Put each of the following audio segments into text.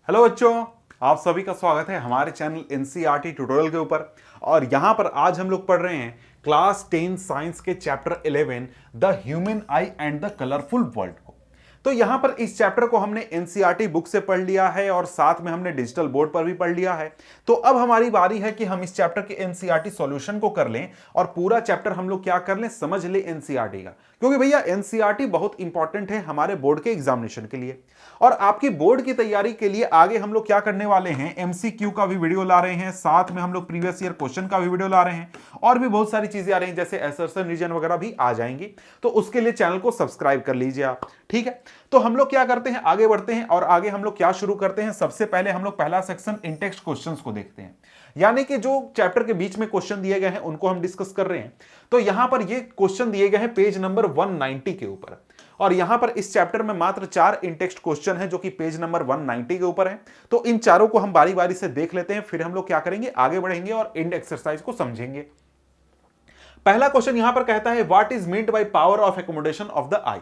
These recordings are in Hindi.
हेलो बच्चों, आप सभी का स्वागत है हमारे चैनल एनसीईआरटी ट्यूटोरियल के ऊपर। और यहां पर आज हम लोग पढ़ रहे हैं क्लास 10 साइंस के chapter 11 the human I and the colourful world को। तो यहां पर इस चैप्टर को हमने एनसीईआरटी बुक से पढ़ लिया है और साथ में हमने डिजिटल बोर्ड पर भी पढ़ लिया है। तो अब हमारी बारी है कि हम इस चैप्टर के एनसीईआरटी सॉल्यूशन को कर लें और पूरा चैप्टर हम लोग क्या कर लें, समझ लें एनसीईआरटी का। क्योंकि भैया एनसीईआरटी बहुत इंपॉर्टेंट है हमारे बोर्ड के एग्जामिनेशन के लिए और आपकी बोर्ड की तैयारी के लिए। आगे हम लोग क्या करने वाले हैं, एमसीक्यू का भी वीडियो ला रहे हैं, साथ में हम लोग प्रीवियस ईयर क्वेश्चन का भी वीडियो ला रहे हैं और भी बहुत सारी चीजें आ रही हैं, जैसे असर्शन रीजन वगैरह भी आ जाएंगी। तो उसके लिए चैनल को सब्सक्राइब कर लीजिए आप, ठीक है। तो हम लोग क्या करते हैं, आगे बढ़ते हैं और आगे हम लोग क्या शुरू करते हैं। सबसे पहले हम लोग पहला सेक्शन इंटेक्स्ट क्वेश्चंस को देखते हैं, यानी कि जो चैप्टर के बीच में क्वेश्चन दिए गए हैं उनको हम डिस्कस कर रहे हैं। तो यहां पर ये क्वेश्चन दिए गए हैं पेज नंबर 190 के ऊपर और यहां पर इस चैप्टर में मात्र 4 इंटेक्स्ट क्वेश्चन है जो कि पेज नंबर 190 के ऊपर है। तो इन चारों को हम बारी बारी से देख लेते हैं, फिर हम लोग क्या करेंगे, आगे बढ़ेंगे और इंड एक्सरसाइज को समझेंगे। पहला क्वेश्चन यहां पर कहता है what is meant by power of accommodation of the eye.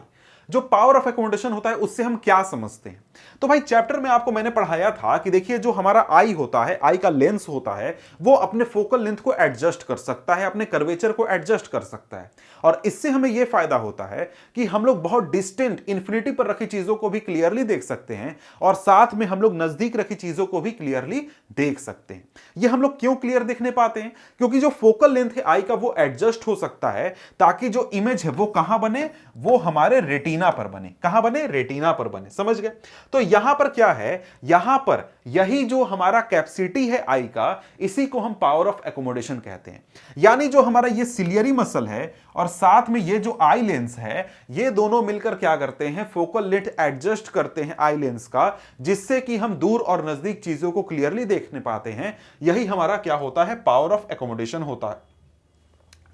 जो पावर ऑफ एकोमोडेशन होता है उससे हम क्या समझते हैं। तो भाई चैप्टर में आपको मैंने पढ़ाया था कि देखिए जो हमारा आई होता है, आई का लेंस होता है, वो अपने फोकल लेंथ को एडजस्ट कर सकता है, अपने कर्वेचर को एडजस्ट कर सकता है और इससे हमें यह फायदा होता है कि हम लोग बहुत डिस्टेंट इंफिनिटी पर रखी चीजों को भी क्लियरली देख सकते हैं और साथ में हम लोग नजदीक रखी चीजों को भी क्लियरली देख सकते हैं। ये हम लोग क्यों क्लियर देखने पाते हैं, क्योंकि जो फोकल लेंथ है आई का वो एडजस्ट हो सकता है ताकि जो इमेज है वो कहां बने, वो हमारे रेटिना पर बने। कहां बने, रेटिना पर बने, समझ गए। तो यहां पर क्या है, यहां पर यही जो हमारा कैपेसिटी है आई का, इसी को हम पावर ऑफ एकोमोडेशन कहते हैं। यानी जो हमारा ये सिलियरी मसल है और साथ में ये जो आई लेंस है, ये दोनों मिलकर क्या करते हैं, फोकल लेंथ एडजस्ट करते हैं आई लेंस का, जिससे कि हम दूर और नजदीक चीजों को क्लियरली देखने पाते हैं। यही हमारा क्या होता है, पावर ऑफ एकोमोडेशन होता है।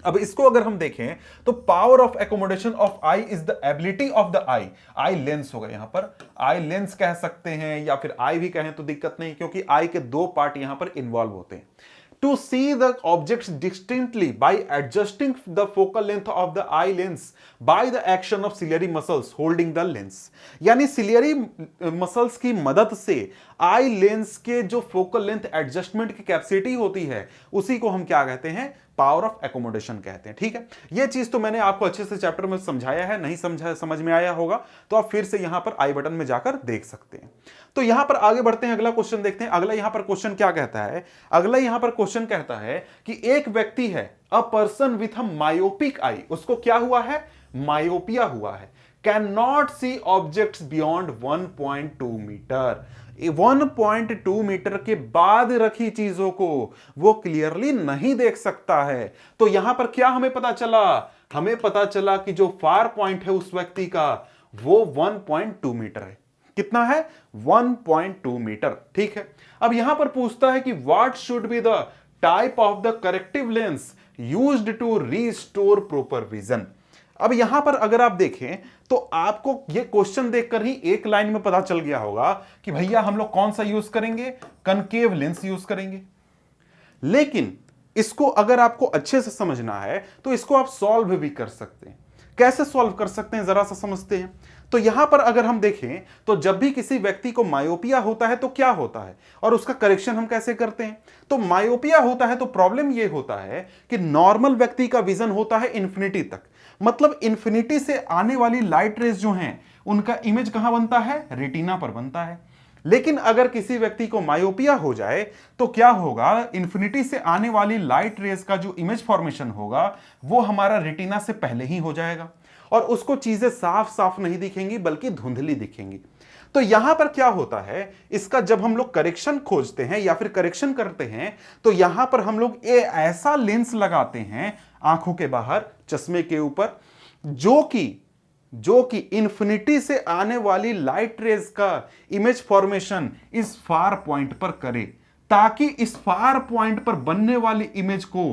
अब इसको अगर हम देखें तो power of accommodation of I is the ability of the I, eye lens होगा, यहां पर आई लेंस कह सकते हैं या फिर आई भी कहें तो दिक्कत नहीं, क्योंकि आई के दो पार्ट यहां पर इन्वॉल्व होते हैं। To see the objects distinctly by adjusting the focal length of the eye lens by the action of ciliary muscles holding the lens। यानी सिलियरी मसल्स की मदद से आई लेंस के जो फोकल लेंथ एडजस्टमेंट की कैपेसिटी होती है उसी को हम क्या कहते हैं, पावर ऑफ एकोमोडेशन कहते हैं, ठीक है। यह चीज तो मैंने आपको अच्छे से चैप्टर में समझाया है, नहीं समझा समझ में आया होगा तो आप फिर से यहां पर आई बटन में जाकर देख सकते हैं। तो यहां पर आगे बढ़ते हैं, अगला क्वेश्चन देखते हैं। अगला यहां पर क्वेश्चन क्या कहता है, अगला यहां पर क्वेश्चन कहता है कि एक व्यक्ति है, a person with a myopic eye, उसको क्या हुआ है, मायोपिया हुआ है, can not see objects beyond 1.2 metre. 1.2 metre के बाद रखी चीजों को वो क्लियरली नहीं देख सकता है। तो यहां पर क्या हमें पता चला, हमें पता चला कि जो फार पॉइंट है उस व्यक्ति का वो 1.2 मीटर है। कितना है, 1.2 मीटर, ठीक है। अब यहां पर पूछता है कि what should be the type of the corrective lens used to restore proper vision. अब यहां पर अगर आप देखें तो आपको यह क्वेश्चन देखकर ही एक लाइन में पता चल गया होगा कि भैया हम लोग कौन सा यूज करेंगे, कनकेव लेंस यूज करेंगे। लेकिन इसको अगर आपको अच्छे से समझना है तो इसको आप सॉल्व भी कर सकते हैं। कैसे सॉल्व कर सकते हैं जरा सा समझते हैं। तो यहां पर अगर हम देखें तो जब भी किसी व्यक्ति को मायोपिया होता है तो क्या होता है और उसका करेक्शन हम कैसे करते हैं। तो मायोपिया होता है तो प्रॉब्लम यह होता है कि नॉर्मल व्यक्ति का विजन होता है इंफिनिटी तक, मतलब इंफिनिटी से आने वाली लाइट रेज जो हैं उनका इमेज कहां बनता है, रेटिना पर बनता है। लेकिन अगर किसी व्यक्ति को मायोपिया हो जाए तो क्या होगा, इंफिनिटी से आने वाली लाइट रेज का जो इमेज फॉर्मेशन होगा वो हमारा रेटिना से पहले ही हो जाएगा और उसको चीजें साफ साफ नहीं दिखेंगी बल्कि धुंधली दिखेंगी। तो यहां पर क्या होता है, इसका जब हम लोग करेक्शन खोजते हैं या फिर करेक्शन करते हैं तो यहां पर हम लोग ऐसा लेंस लगाते हैं आंखों के बाहर, चश्मे के ऊपर, जो कि इंफिनिटी से आने वाली लाइट रेज का इमेज फॉर्मेशन इस फार पॉइंट पर करे, ताकि इस फार पॉइंट पर बनने वाली इमेज को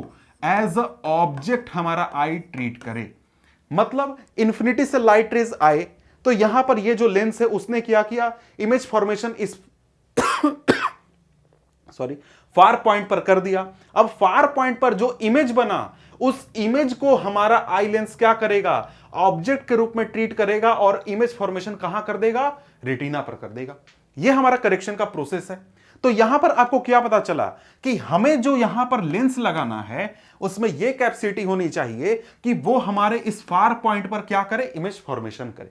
एज अ ऑब्जेक्ट हमारा आई ट्रीट करे। मतलब इंफिनिटी से लाइट रेज आए तो यहां पर ये जो लेंस है उसने क्या किया, इमेज फॉर्मेशन इस फार पॉइंट पर कर दिया। अब फार पॉइंट पर जो इमेज बना उस इमेज को हमारा आई लेंस क्या करेगा, ऑब्जेक्ट के रूप में ट्रीट करेगा और इमेज फॉर्मेशन कहां कर देगा, रेटिना पर कर देगा। ये हमारा करेक्शन का प्रोसेस है। तो यहां पर आपको क्या पता चला कि हमें जो यहां पर लेंस लगाना है उसमें यह कैपेसिटी होनी चाहिए कि वो हमारे इस फार पॉइंट पर क्या करे, इमेज फॉर्मेशन करे।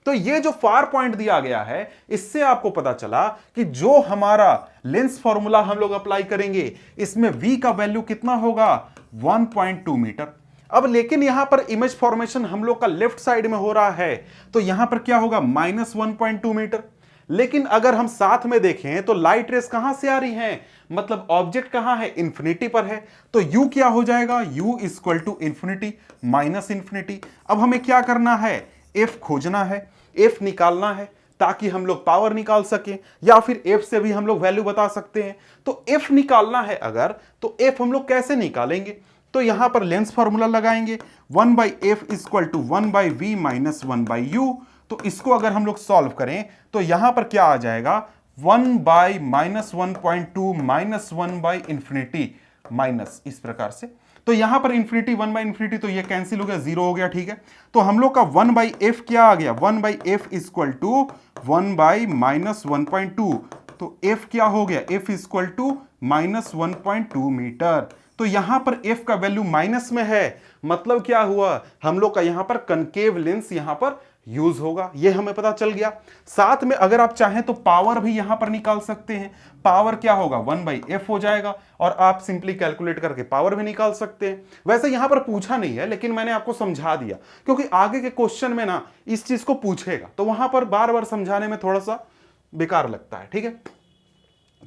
तो ये जो फार पॉइंट दिया गया है इससे आपको पता चला कि जो हमारा लेंस फॉर्मूला हम लोग अप्लाई करेंगे इसमें v का वैल्यू कितना होगा, 1.2 मीटर। अब लेकिन यहां पर इमेज फॉर्मेशन हम लोग का लेफ्ट साइड में हो रहा है तो यहां पर क्या होगा, -1.2 मीटर। लेकिन अगर हम साथ में देखें तो लाइट रेस कहां से आ रही है, मतलब ऑब्जेक्ट कहां है, इंफिनिटी पर है। तो u क्या हो जाएगा, u equal to infinity minus infinity. अब हमें क्या करना है, f खोजना है, f निकालना है ताकि हम लोग पावर निकाल सकें, या फिर f से भी हम लोग वैल्यू बता सकते हैं। तो f निकालना है अगर, तो f हम लोग कैसे निकालेंगे, तो यहां पर लेंस फॉर्मूला लगाएंगे, 1/f equal to 1/v minus 1/u। तो इसको अगर हम लोग सॉल्व करें तो यहां पर क्या आ जाएगा, 1/-1.2 माइनस 1/इंफिनिटी माइनस इस प्रकार से। तो यहां पर इंफिनिटी 1/इंफिनिटी तो ये कैंसिल हो गया, 0 हो गया, ठीक है। तो हम लोग का 1/f क्या आ गया, 1/f इक्वल टू 1/-1.2। तो f क्या हो गया, f इक्वल टू -1.2 मीटर। तो यहां पर f का वैल्यू माइनस में है, मतलब क्या हुआ, हम लोग का यहां पर कनकेव लेंस यहां पर यूज होगा, ये हमें पता चल गया। साथ में अगर आप चाहें तो पावर भी यहां पर निकाल सकते हैं। पावर क्या होगा, 1/f हो जाएगा, और आप सिंपली कैलकुलेट करके पावर भी निकाल सकते हैं। वैसे यहां पर पूछा नहीं है लेकिन मैंने आपको समझा दिया, क्योंकि आगे के क्वेश्चन में ना इस चीज को पूछेगा, तो वहां पर बार बार समझाने में थोड़ा सा बेकार लगता है, ठीक है।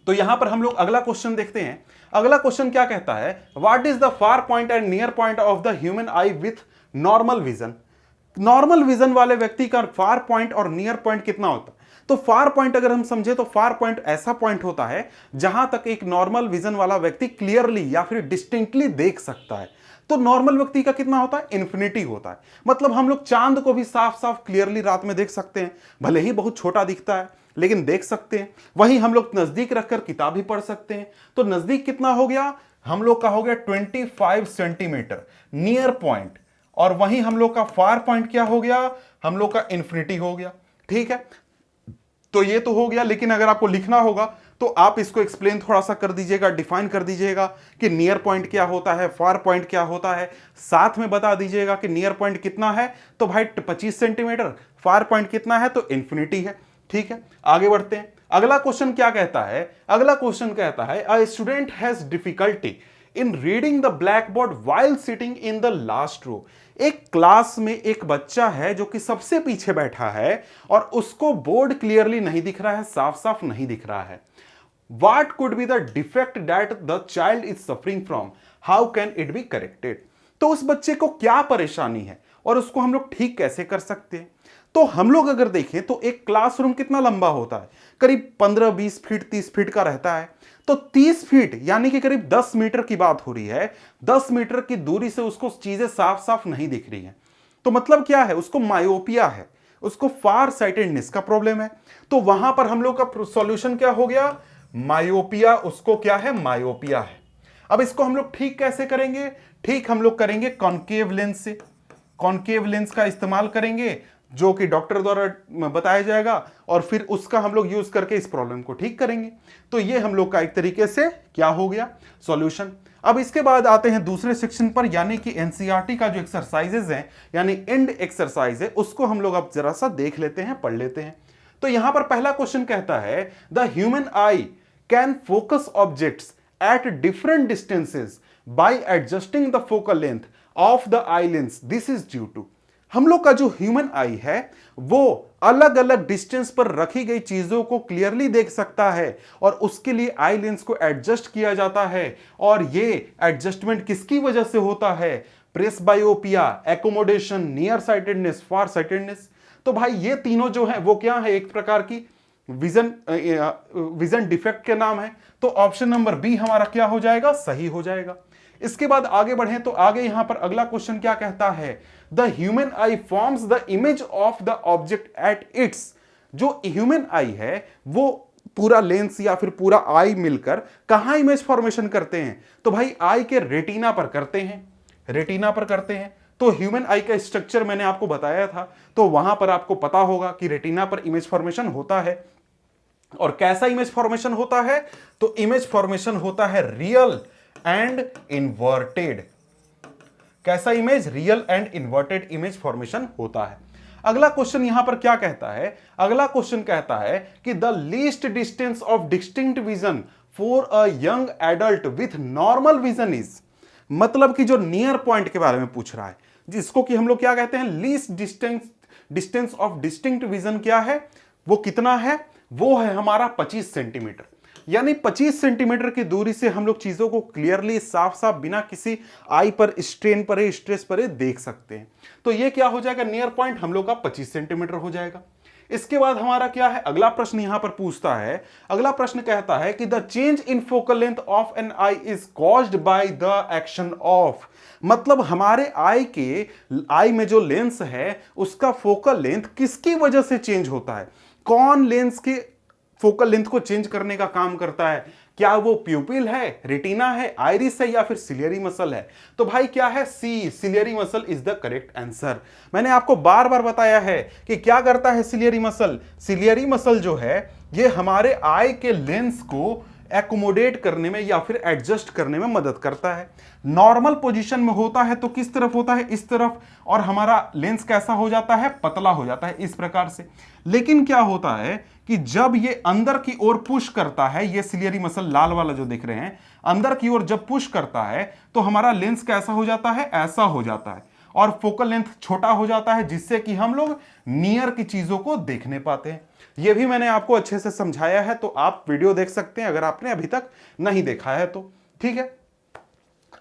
तो यहां पर हम लोग अगला क्वेश्चन देखते हैं। अगला क्वेश्चन क्या कहता है, what is the far point and near point of the human I with normal vision. Normal vision वाले व्यक्ति का फार पॉइंट और नियर पॉइंट कितना होता है। तो फार पॉइंट अगर हम समझे तो फार पॉइंट ऐसा पॉइंट होता है जहां तक एक नॉर्मल विजन वाला व्यक्ति क्लियरली या फिर डिस्टिंक्टली देख सकता है। तो नॉर्मल व्यक्ति का कितना होता है, इन्फिनिटी होता है। मतलब हम लोग चांद को भी साफ साफ क्लियरली रात में देख सकते हैं, भले ही बहुत छोटा दिखता है लेकिन देख सकते हैं। वहीं हम लोग नजदीक रखकर किताब भी पढ़ सकते हैं। तो नजदीक कितना हो गया, हम लोग का हो गया 25 सेंटीमीटर नियर पॉइंट, और वहीं हम लोग का फार पॉइंट क्या हो गया, हम लोग का इन्फिनिटी हो गया, ठीक है। तो ये तो हो गया, लेकिन अगर आपको लिखना होगा तो आप इसको एक्सप्लेन थोड़ा सा कर दीजिएगा, डिफाइन कर दीजिएगा कि नियर पॉइंट क्या होता है, फार पॉइंट क्या होता है। साथ में बता दीजिएगा कि नियर पॉइंट कितना है, तो भाई 25 सेंटीमीटर, फार पॉइंट कितना है तो इन्फिनिटी है, ठीक है। आगे बढ़ते हैं। अगला क्वेश्चन क्या कहता है, अगला क्वेश्चन कहता है a student has difficulty in reading the black board while sitting in the last row. एक क्लास में एक बच्चा है जो कि सबसे पीछे बैठा है और उसको बोर्ड क्लियरली नहीं दिख रहा है, साफ साफ नहीं दिख रहा है। What could be the defect that the child is suffering from? How can it be corrected? तो उस बच्चे को क्या परेशानी है और उसको हम लोग ठीक कैसे कर सकते हैं। तो हम लोग अगर देखें तो एक क्लासरूम कितना लंबा होता है, करीब 15-20 फीट 30 फीट का रहता है। तो 30 फीट यानी कि करीब 10 मीटर की बात हो रही है। 10 मीटर की दूरी से उसको चीजें साफ साफ नहीं दिख रही हैं। तो मतलब क्या है, उसको मायोपिया है, उसको फार साइटेडनेस का प्रॉब्लम है। तो वहां पर हम लोग का सॉल्यूशन क्या हो गया, मायोपिया, उसको क्या है, मायोपिया है। अब इसको हम लोग ठीक कैसे करेंगे, ठीक हम लोग करेंगे कॉनकेव लेंस से। कॉनकेव लेंस का इस्तेमाल करेंगे जो कि डॉक्टर द्वारा बताया जाएगा, और फिर उसका हम लोग यूज करके इस प्रॉब्लम को ठीक करेंगे। तो ये हम लोग का एक तरीके से क्या हो गया, सॉल्यूशन। अब इसके बाद आते हैं दूसरे सेक्शन पर, यानी कि एनसीईआरटी का जो एक्सरसाइजेज हैं, यानी एंड एक्सरसाइज है, उसको हम लोग अब जरा सा देख लेते हैं, पढ़ लेते हैं। तो यहां पर पहला क्वेश्चन कहता है the human eye can focus objects at different distances by adjusting the focal length of the eye lens, this is due to. हम लोग का जो ह्यूमन आई है वो अलग अलग डिस्टेंस पर रखी गई चीजों को क्लियरली देख सकता है, और उसके लिए आई लेंस को एडजस्ट किया जाता है। और ये एडजस्टमेंट किसकी वजह से होता है, प्रेसबायोपिया, एकोमोडेशन, नियर साइटेडनेस, फार साइटेडनेस। तो भाई ये तीनों जो है वो क्या है, एक प्रकार की विजन डिफेक्ट के नाम है। तो ऑप्शन नंबर बी हमारा क्या हो जाएगा, सही हो जाएगा। इसके बाद आगे बढ़ें तो आगे यहां पर अगला क्वेश्चन क्या कहता है, the human I forms the image of the object at its. जो ह्यूमन आई है वो पूरा लेंस या फिर पूरा आई मिलकर कहां इमेज फॉर्मेशन करते हैं, तो भाई आई के रेटिना पर करते हैं, रेटिना पर करते हैं। तो ह्यूमन आई का स्ट्रक्चर मैंने आपको बताया था, तो वहां पर आपको पता होगा कि रेटिना पर इमेज फॉर्मेशन होता है। और कैसा इमेज फॉर्मेशन होता है? तो इमेज फॉर्मेशन होता है रियल एंड इन्वर्टेड। कैसा image? Real and inverted image formation होता है। अगला क्वेश्चन यहां पर क्या कहता है? अगला क्वेश्चन कहता है कि the least distance of distinct vision for a young adult with normal vision is, मतलब कि जो नियर पॉइंट के बारे में पूछ रहा है, जिसको कि हम लोग क्या कहते हैं, least distance of distinct vision क्या है, वो कितना है? वो है हमारा 25 सेंटीमीटर। यानी 25 सेंटीमीटर की दूरी से हम लोग चीजों को क्लियरली साफ साफ बिना किसी आई पर स्ट्रेन पर स्ट्रेस पर देख सकते हैं। तो ये क्या हो जाएगा? नियर पॉइंट हम लोग का 25 सेंटीमीटर हो जाएगा। इसके बाद हमारा क्या है? अगला प्रश्न यहां पर पूछता है, अगला प्रश्न कहता है कि the change in focal length of an eye is caused by the action of, मतलब हमारे आई में जो लेंस है उसका फोकल लेंथ किसकी वजह से चेंज होता है? कौन लेंस की फोकल लेंथ को चेंज करने का काम करता है? क्या वो प्यूपिल है, रेटिना है, आइरिस है, या फिर सिलियरी मसल है? तो भाई क्या है? C, ciliary muscle is the correct answer. मैंने आपको बार बार बताया है कि क्या करता है सिलियरी मसल। सिलियरी मसल जो है ये हमारे आई के लेंस को एकोमोडेट करने में या फिर एडजस्ट करने में मदद करता है। नॉर्मल पोजीशन में होता है तो किस तरफ होता है? इस तरफ, और हमारा लेंस कैसा हो जाता है? पतला हो जाता है इस प्रकार से। लेकिन क्या होता है कि जब ये अंदर की ओर पुश करता है, ये सिलियरी मसल लाल वाला जो दिख रहे हैं, अंदर की ओर जब पुश करता है तो हमारा लेंस कैसा हो जाता है? ऐसा हो जाता है, और फोकल लेंथ छोटा हो जाता है, जिससे कि हम लोग नियर की चीजों को देखने पाते हैं। यह भी मैंने आपको अच्छे से समझाया है, तो आप वीडियो देख सकते हैं अगर आपने अभी तक नहीं देखा है तो। ठीक है,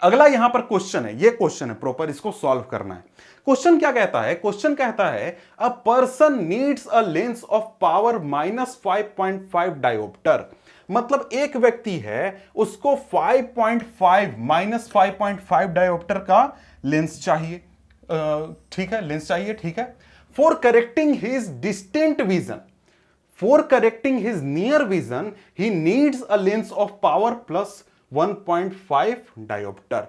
अगला यहां पर क्वेश्चन है, ये क्वेश्चन है प्रॉपर, इसको सॉल्व करना है। क्वेश्चन क्या कहता है? क्वेश्चन कहता है a person needs a lens of power -5.5 dioptre, मतलब एक व्यक्ति है उसको 5.5 -5.5 डायोप्टर का लेंस चाहिए। ठीक है, लेंस चाहिए, ठीक है। For correcting his distant vision, for correcting his near vision he needs a lens of power +1.5 dioptre.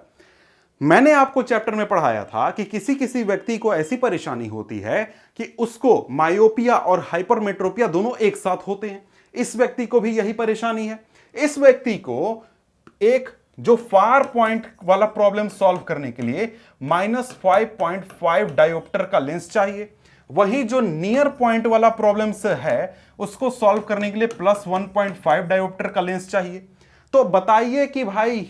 मैंने आपको चैप्टर में पढ़ाया था कि किसी किसी व्यक्ति को ऐसी परेशानी होती है कि उसको मायोपिया और हाइपरमेट्रोपिया दोनों एक साथ होते हैं। इस व्यक्ति को भी यही परेशानी है। इस व्यक्ति को एक जो फार पॉइंट वाला प्रॉब्लम सॉल्व करने के लिए -5.5 डायोप्टर का लेंस चाहिए। वही जो नियर पॉइंट वाला प्रॉब्लम है उसको सॉल्व करने के लिए +1.5 डायोप्टर का लेंस चाहिए। तो बताइए कि भाई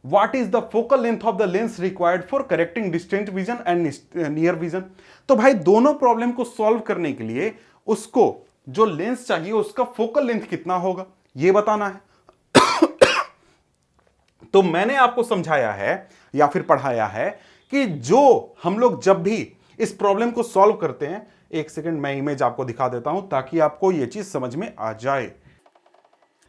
What is the focal length of the lens required for correcting distant vision and near vision? तो भाई दोनों प्रॉब्लम को सॉल्व करने के लिए उसको जो लेंस चाहिए उसका फोकल लेंथ कितना होगा ये बताना है। तो मैंने आपको समझाया है या फिर पढ़ाया है कि जो हम लोग जब भी इस प्रॉब्लम को सॉल्व करते हैं, एक सेकंड मैं इमेज आपको दिखा देता हूं ताकि आपको यह चीज समझ में आ जाए।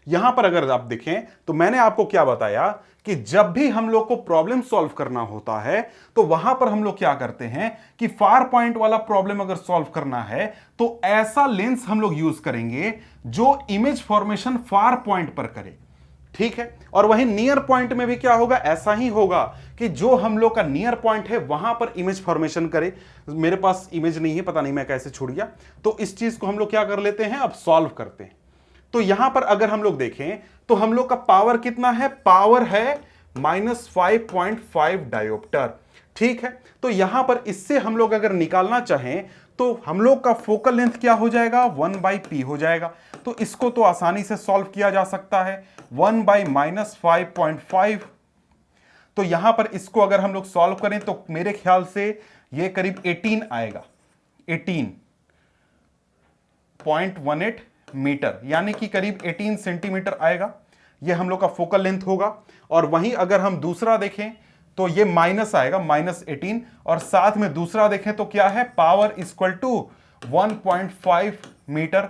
यहां पर अगर आप देखें तो मैंने आपको क्या बताया कि जब भी हम लोग को प्रॉब्लम सॉल्व करना होता है तो वहां पर हम लोग क्या करते हैं कि फार पॉइंट वाला प्रॉब्लम अगर सॉल्व करना है तो ऐसा लेंस हम लोग यूज करेंगे जो इमेज फॉर्मेशन फार पॉइंट पर करे। ठीक है, और वहीं नियर पॉइंट में भी क्या होगा? ऐसा ही होगा कि जो हम लोग का नियर पॉइंट है वहां पर इमेज फॉर्मेशन करे। मेरे पास इमेज नहीं है, पता नहीं मैं कैसे छूट गया, तो इस चीज को हम लोग क्या कर लेते हैं, अब सॉल्व करते हैं। तो यहां पर अगर हम लोग देखें तो हम लोग का पावर कितना है? पावर है -5.5 डायोप्टर। ठीक है, तो यहां पर इससे हम लोग अगर निकालना चाहें तो हम लोग का फोकल लेंथ क्या हो जाएगा? 1/p हो जाएगा। तो इसको तो आसानी से सॉल्व किया जा सकता है, 1/-5.5। तो यहां पर इसको अगर हम लोग सॉल्व करें तो मेरे ख्याल से ये करीब 18 आएगा, 18.18 मीटर, यानी कि करीब 18 सेंटीमीटर आएगा। ये हम लोग का फोकल लेंथ होगा। और वहीं अगर हम दूसरा देखें तो ये माइनस आएगा, -18, और साथ में दूसरा देखें तो क्या है? Power equal to 1.5 metre,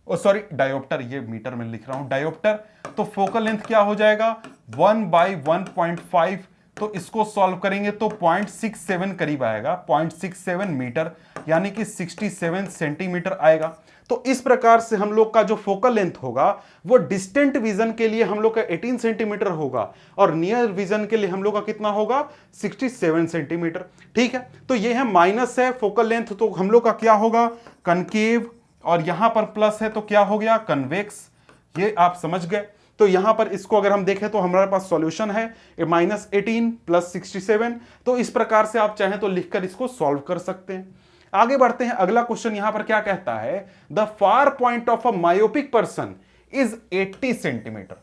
sorry dioptre, ये मीटर में लिख रहा हूं, डायोप्टर। तो फोकल लेंथ क्या हो जाएगा? 1/1.5। तो इसको सॉल्व करेंगे तो 0.67 करीब आएगा, 0.67 मीटर, यानी कि 67 सेंटीमीटर आएगा। तो इस प्रकार से हम लोग का जो फोकल लेंथ होगा वो डिस्टेंट विजन के लिए हम लोग का 18 सेंटीमीटर होगा और नियर विजन के लिए हम लोग का कितना होगा? 67 सेंटीमीटर। ठीक है, तो ये है माइनस है फोकल लेंथ, तो हम लोग का क्या होगा? कनकेव और यहां पर प्लस है तो क्या हो गया, कन्वेक्स। ये आप समझ गए। तो यहां पर इसको अगर हम देखें तो हमारे पास सॉल्यूशन है -18 + 67। तो इस प्रकार से आप चाहें तो लिखकर इसको सॉल्व कर सकते हैं। आगे बढ़ते हैं, अगला क्वेश्चन यहां पर क्या कहता है, the far point of a myopic person is 80 centimetre.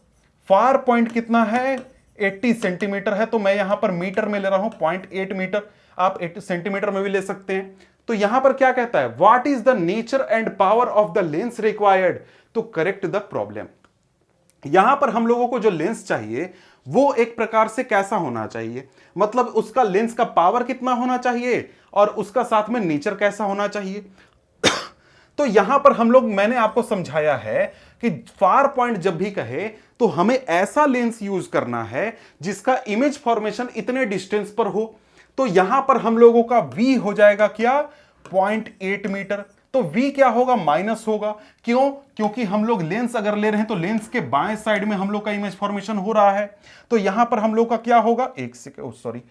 Far point कितना है, 80 सेंटीमीटर है। तो मैं यहां पर मीटर में ले रहा हूं 0.8 मीटर, आप 80 सेंटीमीटर में भी ले सकते हैं। तो यहां पर क्या कहता है, what is the nature and power of the lens required to correct the problem. यहां पर हम लोगों को जो लेंस चाहिए वो एक प्रकार से कैसा होना चाहिए, मतलब उसका लेंस का पावर कितना होना चाहिए और उसका साथ में नेचर कैसा होना चाहिए। तो यहां पर हम लोग, मैंने आपको समझाया है कि फार पॉइंट जब भी कहे तो हमें ऐसा लेंस यूज करना है जिसका इमेज फॉर्मेशन इतने डिस्टेंस पर हो। तो यहां पर हम लोगों का V हो जाएगा क्या, 0.8 मीटर। तो V क्या होगा, माइनस होगा। क्यों, क्योंकि हम लोग लेंस अगर ले रहे हैं तो लेंस के बाएं साइड में हम लोग का इमेज फॉर्मेशन हो रहा है। तो यहां पर हम लोग का क्या होगा, एक सेकंड, सॉरी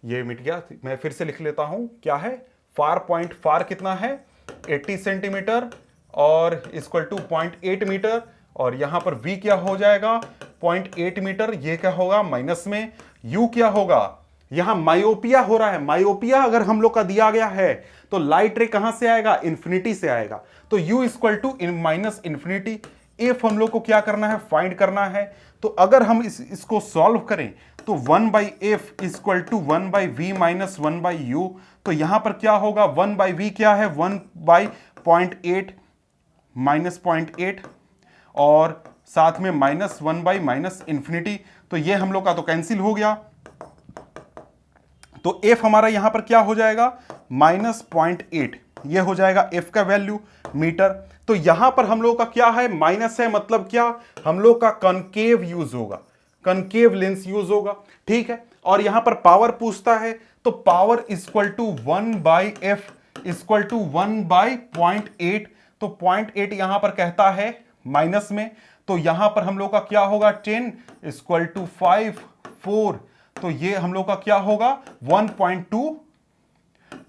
ये मिट गया, मैं फिर से लिख लेता हूं। क्या है, फार पॉइंट, फार कितना है 80 सेंटीमीटर और इक्वल टू 0.8 मीटर, और यहां पर V क्या हो जाएगा 0.8 मीटर। ये क्या होगा माइनस में, U क्या होगा, यहां मायोपिया हो रहा है। मायोपिया अगर हम लोग का दिया गया है तो लाइट रे कहां से आएगा, इंफिनिटी से आएगा। तो U equal to minus infinity. F हम लोग को क्या करना है, फाइंड करना है। तो अगर हम इसको सॉल्व करें तो 1/f equal to 1/v minus 1/u। तो यहां पर क्या होगा, 1/v क्या है, 1/0.8 माइनस 0.8 और साथ में माइनस 1/माइनस इंफिनिटी। तो ये हम लोग का तो कैंसिल हो गया। तो f हमारा यहां पर क्या हो जाएगा, -0.8। ये हो जाएगा f का वैल्यू मीटर। तो यहां पर हम लोग का क्या है, माइनस है, मतलब क्या, हम लोग का कनकेव यूज होगा, कनकेव लेंस यूज होगा, ठीक है। और यहां पर पावर पूछता है तो power equal to 1/f equal to 1/0.8। तो 0.8 यहां पर कहता है माइनस में, तो यहां पर हम लोग का क्या होगा, 10 इक्वल टू 5 4। तो ये हम लोग का क्या होगा 1.2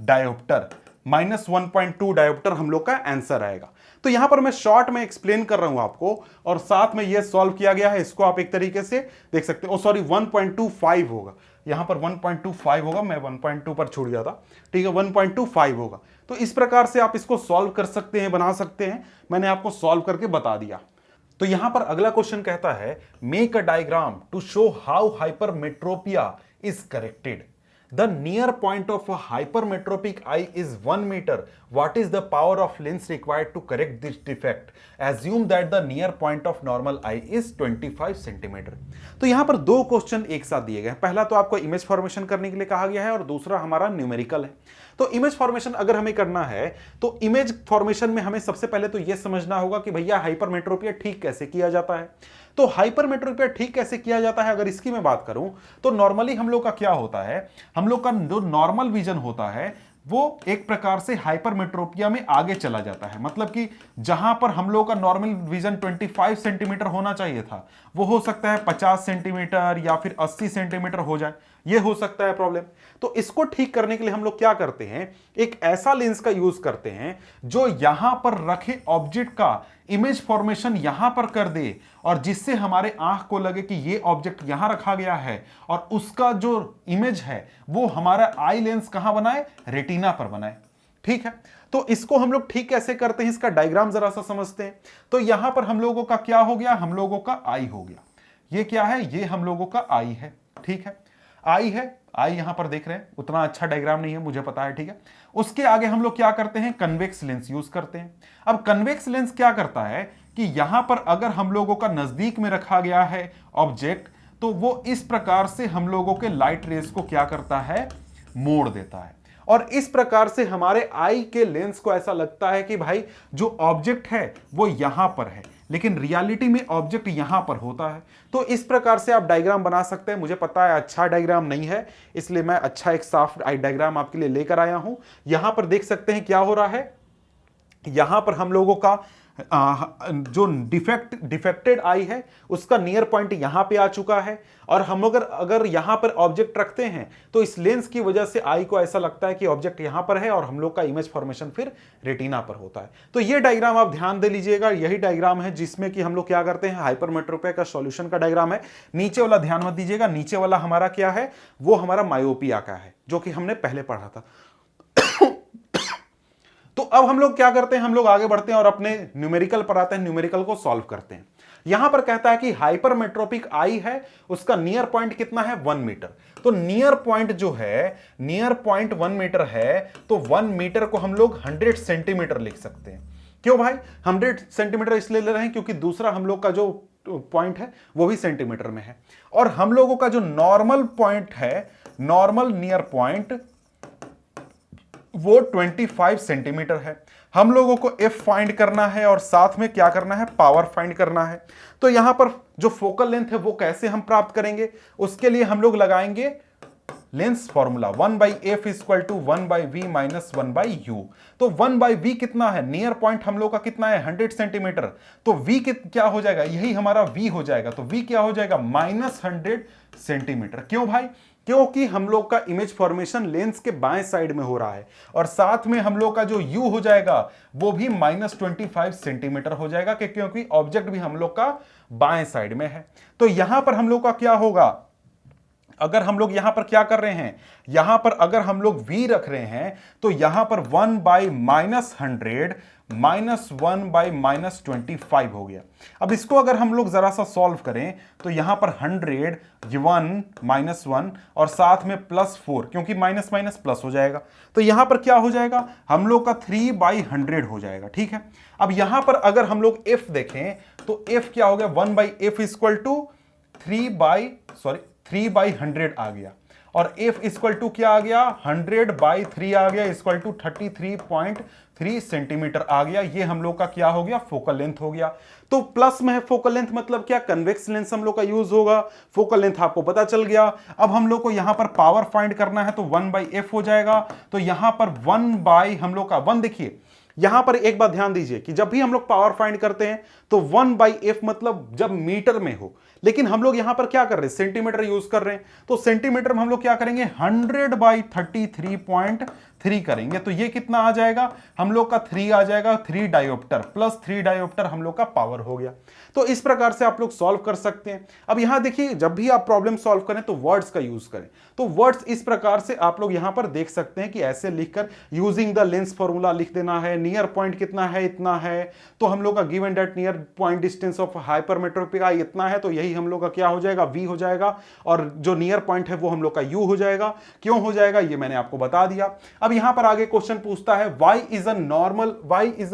डायोप्टर, -1.2 डायोप्टर हम लोग का आंसर आएगा। तो यहां पर मैं शॉर्ट में एक्सप्लेन कर रहा हूं आपको, और साथ में ये सॉल्व किया गया है, इसको आप एक तरीके से देख सकते हो। सॉरी 1.25 होगा, यहां पर 1.25 होगा, मैं 1.2 पर छूट गया था, ठीक है, 1.25 होगा। तो इस प्रकार से आप इसको सॉल्व कर सकते हैं, बना सकते हैं। मैंने आपको सॉल्व करके बता दिया। तो यहां पर अगला क्वेश्चन कहता है, make a diagram to show how hypermetropia is corrected. The near point of a hypermetropic eye is 1 meter. What is the power of lens required to correct this defect? Assume that the near point of normal eye is 25 centimeter. तो यहां पर दो क्वेश्चन एक साथ दिए गए हैं। पहला तो आपको इमेज फॉर्मेशन करने के लिए कहा गया है और दूसरा हमारा न्यूमेरिकल है। तो इमेज फॉर्मेशन अगर हमें करना है तो इमेज फॉर्मेशन में हमें सबसे पहले तो यह समझना होगा कि भैया हाइपरमेट्रोपिया ठीक कैसे किया जाता है। तो हाइपरमेट्रोपिया ठीक कैसे किया जाता है, अगर इसकी मैं बात करूं तो नॉर्मली हम लोग का क्या होता है, हम लोग का जो नॉर्मल विजन होता है वो एक प्रकार से हाइपरमेट्रोपिया में आगे चला जाता है। मतलब कि जहां पर हम लोग का नॉर्मल विजन 25 सेंटीमीटर होना चाहिए था, वो हो सकता है 50 सेंटीमीटर या फिर 80 सेंटीमीटर हो जाए, ये हो सकता है प्रॉब्लम। तो इसको ठीक करने के लिए हम लोग क्या करते हैं, एक ऐसा लेंस का यूज करते हैं जो यहां पर रखे ऑब्जेक्ट का इमेज फॉर्मेशन यहां पर कर दे, और जिससे हमारे आंख को लगे कि ये ऑब्जेक्ट यहां रखा गया है और उसका जो इमेज है वो हमारा आई लेंस कहां बनाए, रेटिना पर बनाए, ठीक है। तो इसको हम लोग ठीक कैसे करते हैं, इसका डायग्राम जरा सा समझते हैं। तो यहां पर हम लोगों का क्या हो गया, हम लोगों का आई हो गया। ये क्या है, ये हम लोगों का आई है, ठीक है, आई है, आई यहां पर देख रहे हैं, उतना अच्छा डायग्राम नहीं है मुझे पता है, ठीक है। उसके आगे हम लोग क्या करते हैं, कन्वेक्स लेंस यूज करते हैं। अब कन्वेक्स लेंस क्या करता है कि यहां पर अगर हम लोगों का नजदीक में रखा गया है ऑब्जेक्ट, तो वो इस प्रकार से हम लोगों के लाइट रेस को क्या करता है, मोड़ देता है। और इस प्रकार से हमारे आई के लेंस को ऐसा लगता है कि भाई जो ऑब्जेक्ट है वो यहां पर है, लेकिन रियलिटी में ऑब्जेक्ट यहां पर होता है। तो इस प्रकार से आप डायग्राम बना सकते हैं। मुझे पता है अच्छा डायग्राम नहीं है, इसलिए मैं अच्छा एक साफ डायग्राम आपके लिए लेकर आया हूं। यहां पर देख सकते हैं क्या हो रहा है, यहां पर हम लोगों का जो डिफेक्टेड आई है उसका नियर पॉइंट यहां पे आ चुका है, और हम अगर यहां पर ऑब्जेक्ट रखते हैं तो इस लेंस की वजह से आई को ऐसा लगता है कि ऑब्जेक्ट यहां पर है और हम लोग का इमेज फॉर्मेशन फिर रेटिना पर होता है। तो ये डायग्राम आप ध्यान दे लीजिएगा, यही डायग्राम है जिसमें कि हम लोग क्या करते हैं, हाइपरमेट्रोपिया का सॉल्यूशन का डायग्राम है। नीचे वाला ध्यान मत दीजिएगा, नीचे वाला हमारा क्या है, वो हमारा मायोपिया का है जो कि हमने पहले पढ़ा था। तो अब हम लोग क्या करते हैं, हम लोग आगे बढ़ते हैं और अपने न्यूमेरिकल पर आते हैं, न्यूमेरिकल को सॉल्व करते हैं। यहां पर कहता है कि हाइपरमेट्रोपिक आई है, उसका नियर पॉइंट कितना है, 1 मीटर। तो नियर पॉइंट जो है, नियर पॉइंट 1 मीटर है, तो 1 मीटर को हम लोग 100 सेंटीमीटर लिख सकते हैं। क्यों भाई 100 सेंटीमीटर इसलिए ले रहे हैं क्योंकि दूसरा हम लोग का जो पॉइंट है वो भी सेंटीमीटर में है, और हम लोगों का जो नॉर्मल पॉइंट है, नॉर्मल नियर पॉइंट, वो 25 सेंटीमीटर है। हम लोगों को एफ फाइंड करना है और साथ में क्या करना है, पावर फाइंड करना है। तो यहां पर जो फोकल लेंथ है वो कैसे हम प्राप्त करेंगे, उसके लिए हम लोग लगाएंगे lens formula 1/f = 1/v - 1/u। तो 1/v कितना है, नियर पॉइंट हम लोग का कितना है, 100 सेंटीमीटर। तो v क्या हो जाएगा, यही हमारा v हो जाएगा। तो v क्या हो जाएगा, -100 सेंटीमीटर। क्यों भाई, क्योंकि हम लोग का इमेज फॉर्मेशन लेंस के बाएं साइड में हो रहा है, और साथ में हम लोग का जो u हो जाएगा वो भी -25 सेंटीमीटर हो जाएगा, क्योंकि ऑब्जेक्ट भी हम लोग का बाएं साइड में है। तो यहां पर हम लोग का क्या होगा, अगर हम लोग यहां पर क्या कर रहे हैं, यहां पर अगर हम लोग v रख रहे हैं तो यहां पर 1/-100 -1/-25 हो गया। अब इसको अगर हम लोग जरा सा सॉल्व करें तो यहां पर 100, 1 -1 और साथ में +4, क्योंकि माइनस माइनस प्लस हो जाएगा। तो यहां पर क्या हो जाएगा, हम लोग का 3/100 हो जाएगा। ठीक है, अब यहां पर अगर हम लोग f देखें तो f क्या हो गया, 1/f = 3/100 आ गया, और f = क्या आ गया, 100/3 आ गया, = 33.3 सेंटीमीटर आ गया। ये हम लोग का क्या हो गया, फोकल लेंथ हो गया। तो प्लस में है फोकल लेंथ, मतलब क्या, कन्वेक्स लेंस हम लोग का यूज होगा। फोकल लेंथ आपको पता चल गया। अब हम लोग को यहां पर पावर फाइंड करना है, तो 1/f हो जाएगा। तो यहां पर 1 हम लोग का 1, देखिए यहां पर एक बात ध्यान दीजिए कि जब भी हम लोग पावर फाइंड करते हैं तो 1/f मतलब जब मीटर में हो, लेकिन हम लोग यहां पर क्या कर रहे हैं, सेंटीमीटर यूज कर रहे हैं। तो सेंटीमीटर में हम लोग क्या करेंगे, 100/33.3 करेंगे। तो ये कितना आ जाएगा, हम लोग का 3 आ जाएगा, 3 डायोप्टर प्लस 3 डायोप्टर हम लोग का पावर हो गया। तो इस प्रकार से आप लोग सॉल्व कर सकते हैं। अब यहां देखिए, जब भी आप प्रॉब्लम सॉल्व करें तो वर्ड्स का यूज करें। तो वर्ड्स इस प्रकार से आप लोग यहां पर देख सकते हैं कि ऐसे लिखकर यूजिंग द लेंस फॉर्मूला लिख देना है। नियर पॉइंट कितना है, इतना है, तो हम लोग का given that near point distance of hypermetropic eye इतना है, तो यही हम लोग का क्या हो जाएगा, v हो जाएगा, और जो नियर पॉइंट है वो हम लोग का u हो जाएगा। क्यों हो जाएगा ये मैंने आपको बता दिया। अब यहां पर आगे क्वेश्चन पूछता है, why is a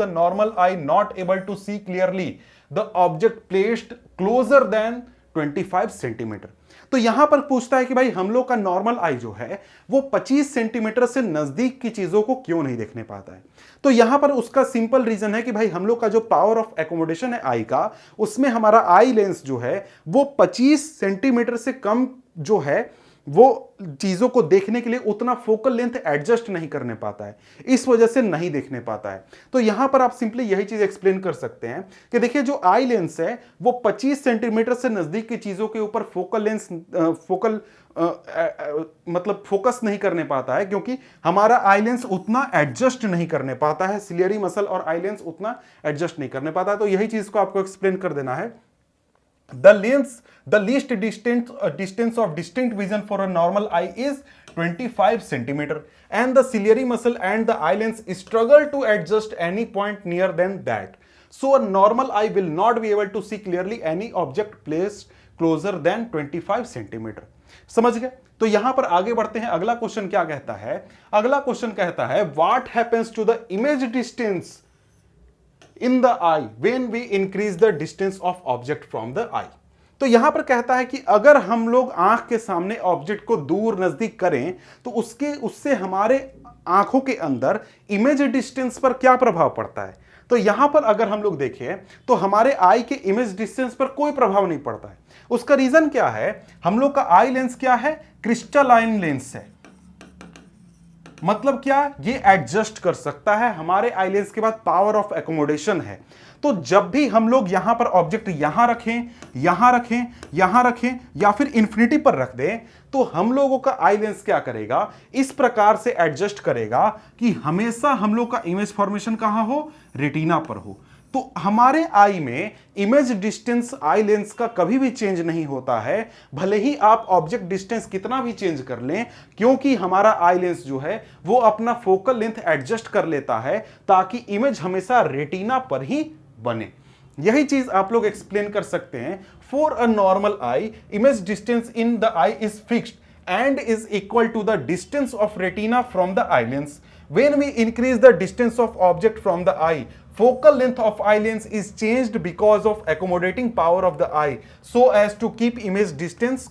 normal eye not able to see clearly the object placed closer than 25 centimetre. तो यहां पर पूछता है कि भाई हम लोग का नॉर्मल आई जो है वो 25 सेंटीमीटर से नजदीक की चीजों को क्यों नहीं देखने पाता है। तो यहां पर उसका सिंपल रीजन है कि भाई हम लोग का जो पावर ऑफ एकोमोडेशन है आई का, उसमें हमारा आई लेंस जो है वो 25 सेंटीमीटर से कम जो है वो चीजों को देखने के लिए उतना फोकल लेंथ एडजस्ट नहीं करने पाता है, इस वजह से नहीं देखने पाता है। तो यहां पर आप सिंपली यही चीज एक्सप्लेन कर सकते हैं कि देखिए जो आई लेंस है वो 25 सेंटीमीटर से नजदीक की चीजों के ऊपर मतलब फोकस नहीं करने पाता है, क्योंकि हमारा आई लेंस उतना एडजस्ट नहीं करने पाता है, सिलियरी मसल और आई लेंस उतना एडजस्ट नहीं करने पाता है। तो यही चीज को आपको एक्सप्लेन कर देना है। The least distance of distinct vision for a normal eye is 25 centimeter, and the ciliary muscle and the eye lens struggle to adjust any point near than that. So a normal eye will not be able to see clearly any object placed closer than 25 centimeter. समझ गए। तो यहां पर आगे बढ़ते हैं। अगला क्वेश्चन क्या कहता है, अगला क्वेश्चन कहता है, what happens to the image distance in the eye when we increase the distance of object from the eye। तो यहां पर कहता है कि अगर हम लोग आंख के सामने ऑब्जेक्ट को दूर नजदीक करें तो उससे हमारे आंखों के अंदर इमेज डिस्टेंस पर क्या प्रभाव पड़ता है। तो यहां पर अगर हम लोग देखें तो हमारे आई के इमेज डिस्टेंस पर कोई प्रभाव नहीं पड़ता है। उसका रीजन क्या है, हम लोग का आई लेंस क्या है, क्रिस्टलाइन लेंस है, मतलब क्या, ये एडजस्ट कर सकता है, हमारे आई लेंस के बाद पावर ऑफ एकोमोडेशन है। तो जब भी हम लोग यहां पर ऑब्जेक्ट यहां रखें, यहां रखें, यहां रखें या फिर इंफिनिटी पर रख दें, तो हम लोगों का आई लेंस क्या करेगा, इस प्रकार से एडजस्ट करेगा कि हमेशा हम लोग का इमेज फॉर्मेशन कहां हो, रेटिना पर हो। तो हमारे आई में इमेज डिस्टेंस आई लेंस का कभी भी चेंज नहीं होता है, भले ही आप ऑब्जेक्ट डिस्टेंस कितना भी चेंज कर लें, क्योंकि हमारा आई लेंस जो है वो अपना फोकल लेंथ एडजस्ट कर लेता है ताकि इमेज हमेशा रेटिना पर ही बने। यही चीज आप लोग एक्सप्लेन कर सकते हैं। For a normal I, image distance in the I is fixed and is equal to the distance of retina from the eye lens. When we increase the distance of object from the eye, focal length of eye lens is changed because of accommodating power of the eye so as to keep image distance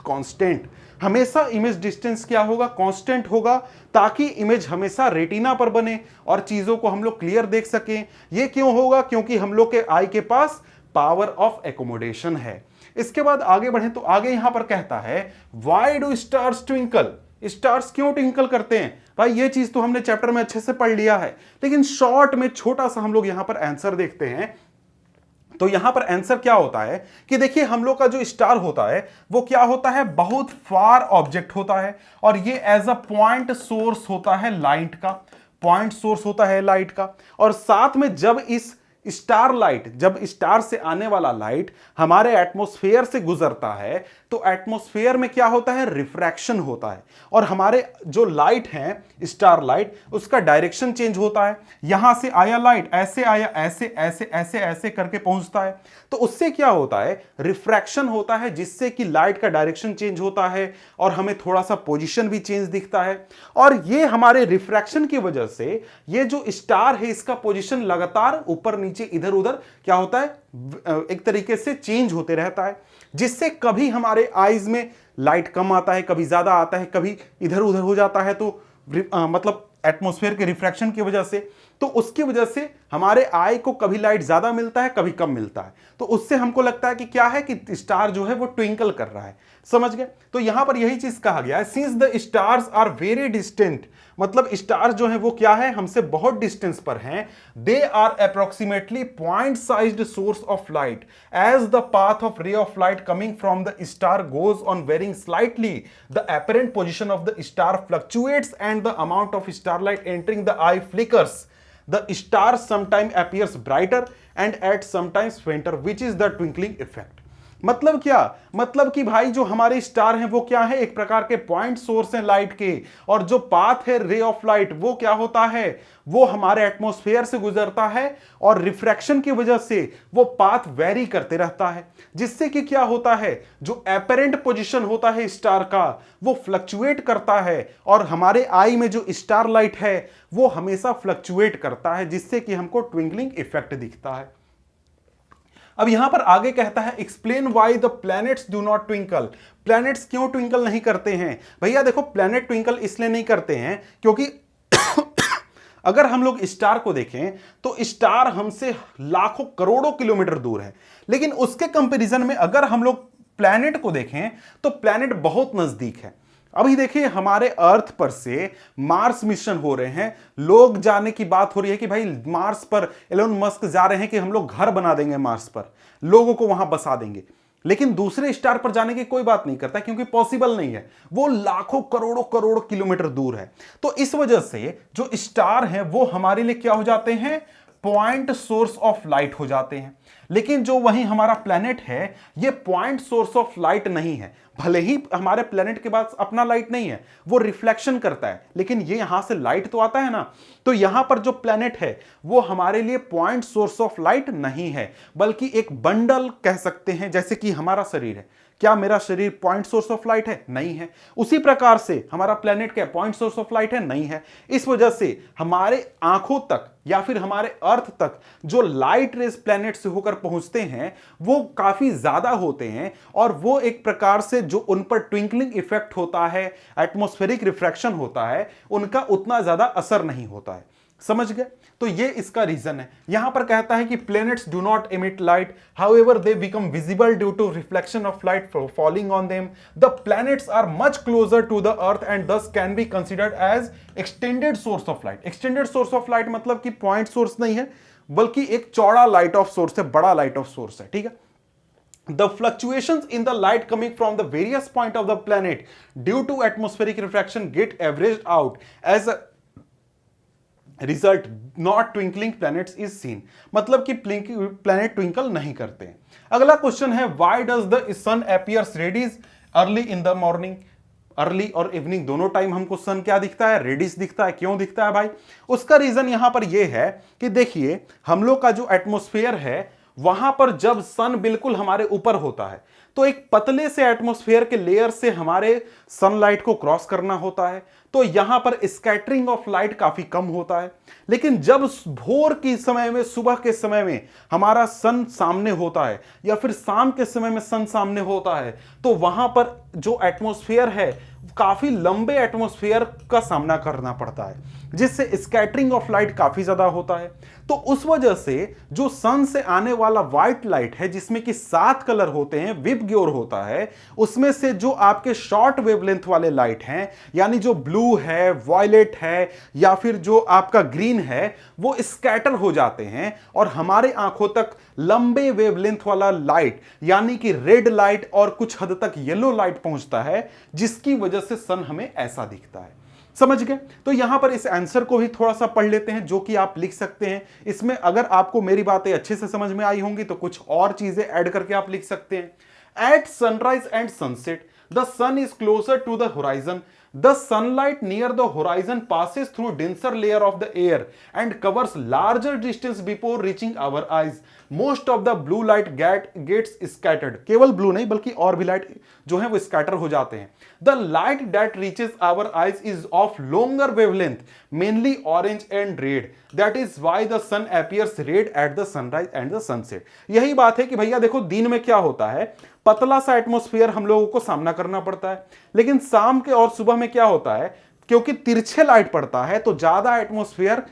constant. हमेशा इमेज डिस्टेंस क्या होगा, कांस्टेंट होगा, ताकि इमेज हमेशा रेटिना पर बने और चीजों को हम लोग क्लियर देख सकें। ये क्यों होगा, क्योंकि हम लोग के आई के पास पावर ऑफ एकोमोडेशन है। इसके बाद आगे बढ़े तो आगे यहां पर कहता है why do stars twinkle, stars क्यों ट्विंकल करते हैं। भाई ये चीज तो हमने चैप्टर में अच्छे से पढ़ लिया है, लेकिन शॉर्ट में छोटा सा हम लोग यहां पर आंसर देखते हैं। तो यहां पर आंसर क्या होता है कि देखिए हम लोग का जो स्टार होता है वो क्या होता है, बहुत फार ऑब्जेक्ट होता है और ये एज अ पॉइंट सोर्स होता है लाइट का, पॉइंट सोर्स होता है लाइट का। और साथ में जब इस स्टार लाइट, जब स्टार से आने वाला लाइट हमारे एटमॉस्फेयर से गुजरता है तो एटमॉस्फेयर में क्या होता है, रिफ्रैक्शन होता है और हमारे जो लाइट है स्टार लाइट, उसका डायरेक्शन चेंज होता है। यहां से आया लाइट, ऐसे आया, ऐसे ऐसे ऐसे ऐसे करके पहुंचता है, तो उससे क्या होता है, रिफ्रैक्शन होता है, जिससे कि लाइट का डायरेक्शन चेंज होता है और हमें थोड़ा सा पोजीशन भी चेंज दिखता है। और ये हमारे रिफ्रैक्शन की वजह से ये जो स्टार है इसका पोजीशन लगातार ऊपर नीचे इधर उधर क्या होता है, एक तरीके से चेंज होते रहता है, जिससे कभी हमारे आईज में लाइट कम आता है, कभी ज्यादा आता है, कभी इधर उधर हो जाता है। तो मतलब एटमॉस्फेयर के रिफ्रैक्शन की वजह से, तो उसकी वजह से हमारे आई को कभी लाइट ज्यादा मिलता है, कभी कम मिलता है। तो उससे हमको लगता है कि क्या है कि स्टार जो है वो ट्विंकल कर रहा है। समझ गए। तो यहां पर यही चीज कहा गया है, since the stars are very distant, मतलब स्टार जो है वो क्या है, हमसे बहुत डिस्टेंस पर हैं। They are approximately point sized source of light, as the path of ray of light coming from the star goes on veering slightly, the apparent position of the star fluctuates and the amount of starlight entering the eye flickers. The star sometimes appears brighter and at sometimes fainter, which is the twinkling effect. मतलब क्या, मतलब कि भाई जो हमारे स्टार हैं वो क्या है, एक प्रकार के पॉइंट सोर्स हैं लाइट के, और जो पाथ है रे ऑफ लाइट वो क्या होता है, वो हमारे एटमॉस्फेयर से गुजरता है और रिफ्रैक्शन की वजह से वो पाथ वेरी करते रहता है, जिससे कि क्या होता है, जो एपरेंट पोजीशन होता है स्टार का वो फ्लक्चुएट करता है और हमारे आई में जो स्टार लाइट है वो हमेशा फ्लक्चुएट करता है, जिससे कि हमको ट्विंकलिंग इफेक्ट दिखता है। अब यहां पर आगे कहता है explain why the planets do not twinkle. Planets क्यों ट्विंकल नहीं करते हैं। भैया देखो, प्लैनेट ट्विंकल इसलिए नहीं करते हैं क्योंकि अगर हम लोग स्टार को देखें तो स्टार हमसे लाखों करोड़ों किलोमीटर दूर है, लेकिन उसके कंपैरिजन में अगर हम लोग प्लैनेट को देखें तो प्लैनेट बहुत नजदीक है। अभी देखिए हमारे अर्थ पर से मार्स मिशन हो रहे हैं, लोग जाने की बात हो रही है कि भाई मार्स पर एलोन मस्क जा रहे हैं कि हम लोग घर बना देंगे मार्स पर, लोगों को वहां बसा देंगे। लेकिन दूसरे स्टार पर जाने की कोई बात नहीं करता क्योंकि पॉसिबल नहीं है, वो लाखों करोड़ों करोड़ किलोमीटर दूर है। तो इस वजह से जो स्टार हैं वो हमारे लिए क्या हो जाते हैं, पॉइंट सोर्स ऑफ लाइट हो जाते हैं। लेकिन जो वहीं हमारा प्लैनेट है ये पॉइंट सोर्स ऑफ लाइट नहीं है। भले ही हमारे प्लैनेट के पास अपना लाइट नहीं है, वो रिफ्लेक्शन करता है, लेकिन ये यहां से लाइट तो आता है ना। तो यहां पर जो प्लैनेट है वो हमारे लिए पॉइंट सोर्स ऑफ लाइट नहीं है, बल्कि एक बंडल कह सकते हैं, जैसे कि हमारा शरीर है। क्या मेरा शरीर पॉइंट सोर्स ऑफ लाइट है? नहीं है। उसी प्रकार से हमारा प्लैनेट क्या पॉइंट सोर्स ऑफ लाइट है? नहीं है। इस वजह से हमारे आंखों तक या फिर हमारे अर्थ तक जो लाइट रेज प्लैनेट से होकर पहुंचते हैं वो काफी ज्यादा होते हैं, और वो एक प्रकार से जो उन पर ट्विंकलिंग इफेक्ट होता है, एटमॉस्फेरिक रिफ्रैक्शन होता है, उनका उतना ज्यादा असर नहीं होता है। समझ गए? तो ये इसका रीजन है। यहां पर कहता है कि planets do not emit light, however they become visible due to reflection of light falling on them. The planets are much closer to the earth and thus can be considered as extended source of light. Extended source of light मतलब कि पॉइंट सोर्स नहीं है, बल्कि एक चौड़ा लाइट ऑफ सोर्स है, बड़ा लाइट ऑफ सोर्स है, ठीक है। The fluctuations in the light coming from the various point of the planet due to atmospheric refraction get averaged out as a result not twinkling planets is seen। मतलब कि planet twinkle नहीं करते हैं। अगला क्वेश्चन है why does the sun appears reddish early in the morning। Early और इवनिंग दोनों टाइम हमको सन क्या दिखता है? रेडिश दिखता है। क्यों दिखता है भाई? उसका रीजन यहां पर यह है कि देखिए हम लोग का जो एटमॉस्फेयर है वहां पर जब सन बिल्कुल हमारे ऊपर होता है तो एक पतले से एटमॉस्फेयर के लेयर से हमारे सनलाइट को क्रॉस करना होता है, तो यहां पर स्कैटरिंग ऑफ लाइट काफी कम होता है। लेकिन जब भोर के समय में, सुबह के समय में हमारा सन सामने होता है या फिर शाम के समय में सन सामने होता है, तो वहां पर जो एटमॉस्फेयर है काफी लंबे एटमॉस्फेयर का सामना करना पड़ता है, जिससे स्कैटरिंग ऑफ लाइट काफी ज्यादा होता है। तो उस वजह से जो सन से आने वाला व्हाइट लाइट है, जिसमें कि 7 कलर होते हैं, विबग्योर होता है, उसमें से जो आपके शॉर्ट वेवलेंथ वाले लाइट हैं, यानी जो ब्लू है, वॉयलेट है या फिर जो आपका ग्रीन है, वो स्कैटर हो जाते हैं और हमारे आंखों तक लंबे वेवलेंथ वाला लाइट यानी कि रेड लाइट और कुछ हद तक येलो लाइट पहुंचता है, जिसकी वजह से सन हमें ऐसा दिखता है। समझ गए? तो यहां पर इस आंसर को भी थोड़ा सा पढ़ लेते हैं, जो कि आप लिख सकते हैं। इसमें अगर आपको मेरी बातें अच्छे से समझ में आई होंगी तो कुछ और चीजें ऐड करके आप लिख सकते हैं। At sunrise and sunset the sun is closer to the horizon. The sunlight near the horizon passes through denser layer of the air and covers larger distance before reaching our eyes. Most of the blue light gets scattered। केवल ब्लू नहीं बल्कि और भी लाइट जो है वो स्कैटर हो जाते हैं। The light that reaches our eyes is of longer wavelength, mainly orange and red. That is why the sun appears red at the sunrise and the sunset। यही बात है कि भैया देखो दिन में क्या होता है, पतला सा एटमॉस्फेयर हम लोगों को सामना करना पड़ता है, लेकिन शाम के और सुबह में क्या होता है, क्योंकि तिरछे लाइट पड़ता है तो ज्यादा एटमॉस्फेयर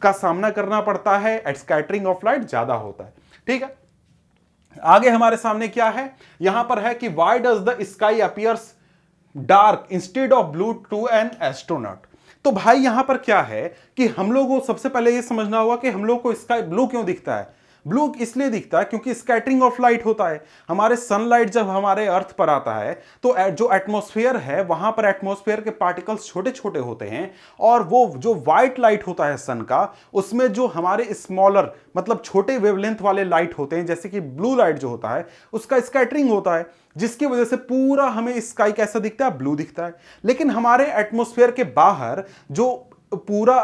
का सामना करना पड़ता है, स्कैटरिंग ऑफ लाइट ज्यादा होता है। ठीक है, आगे हमारे सामने क्या है, यहां पर है कि why does the sky appears dark instead of blue to an astronaut. तो भाई यहां पर क्या है कि हम लोगों को सबसे पहले यह समझना होगा कि हम लोग को स्काई ब्लू क्यों दिखता है। ब्लू इसलिए दिखता है क्योंकि स्कैटरिंग ऑफ लाइट होता है। हमारे सनलाइट जब हमारे अर्थ पर आता है तो जो एटमॉस्फेयर है वहां पर एटमॉस्फेयर के पार्टिकल्स छोटे छोटे होते हैं, और वो जो व्हाइट लाइट होता है सन का, उसमें जो हमारे स्मॉलर मतलब छोटे वेवलेंथ वाले लाइट होते हैं, जैसे कि ब्लू लाइट जो होता है उसका स्कैटरिंग होता है, जिसकी वजह से पूरा हमें स्काई कैसा दिखता है, ब्लू दिखता है। लेकिन हमारे एटमॉस्फेयर के बाहर जो पूरा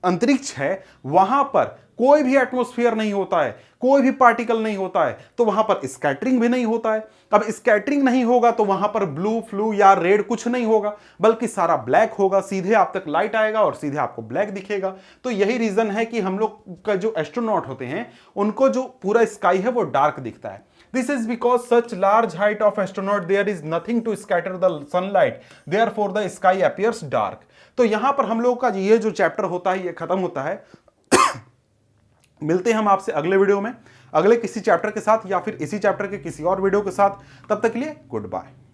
अंतरिक्ष है वहां पर कोई भी एटमॉस्फेयर नहीं होता है, कोई भी पार्टिकल नहीं होता है, तो वहां पर स्कैटरिंग भी नहीं होता है। अब स्कैटरिंग नहीं होगा तो वहां पर ब्लू, फ्लू या रेड कुछ नहीं होगा, बल्कि सारा ब्लैक होगा। सीधे आप तक लाइट आएगा और सीधे आपको ब्लैक दिखेगा। तो यही रीजन है कि हम लोग का जो एस्ट्रोनॉट होते हैं उनको जो पूरा स्काई है वो डार्क दिखता है। This is because such large height of astronaut there is nothing to scatter the sunlight, therefore the sky appears dark। तो यहां पर हम लोग का ये जो चैप्टर होता है ये खत्म होता है। मिलते हैं हम आपसे अगले वीडियो में, अगले किसी चैप्टर के साथ या फिर इसी चैप्टर के किसी और वीडियो के साथ। तब तक के लिए गुड बाय।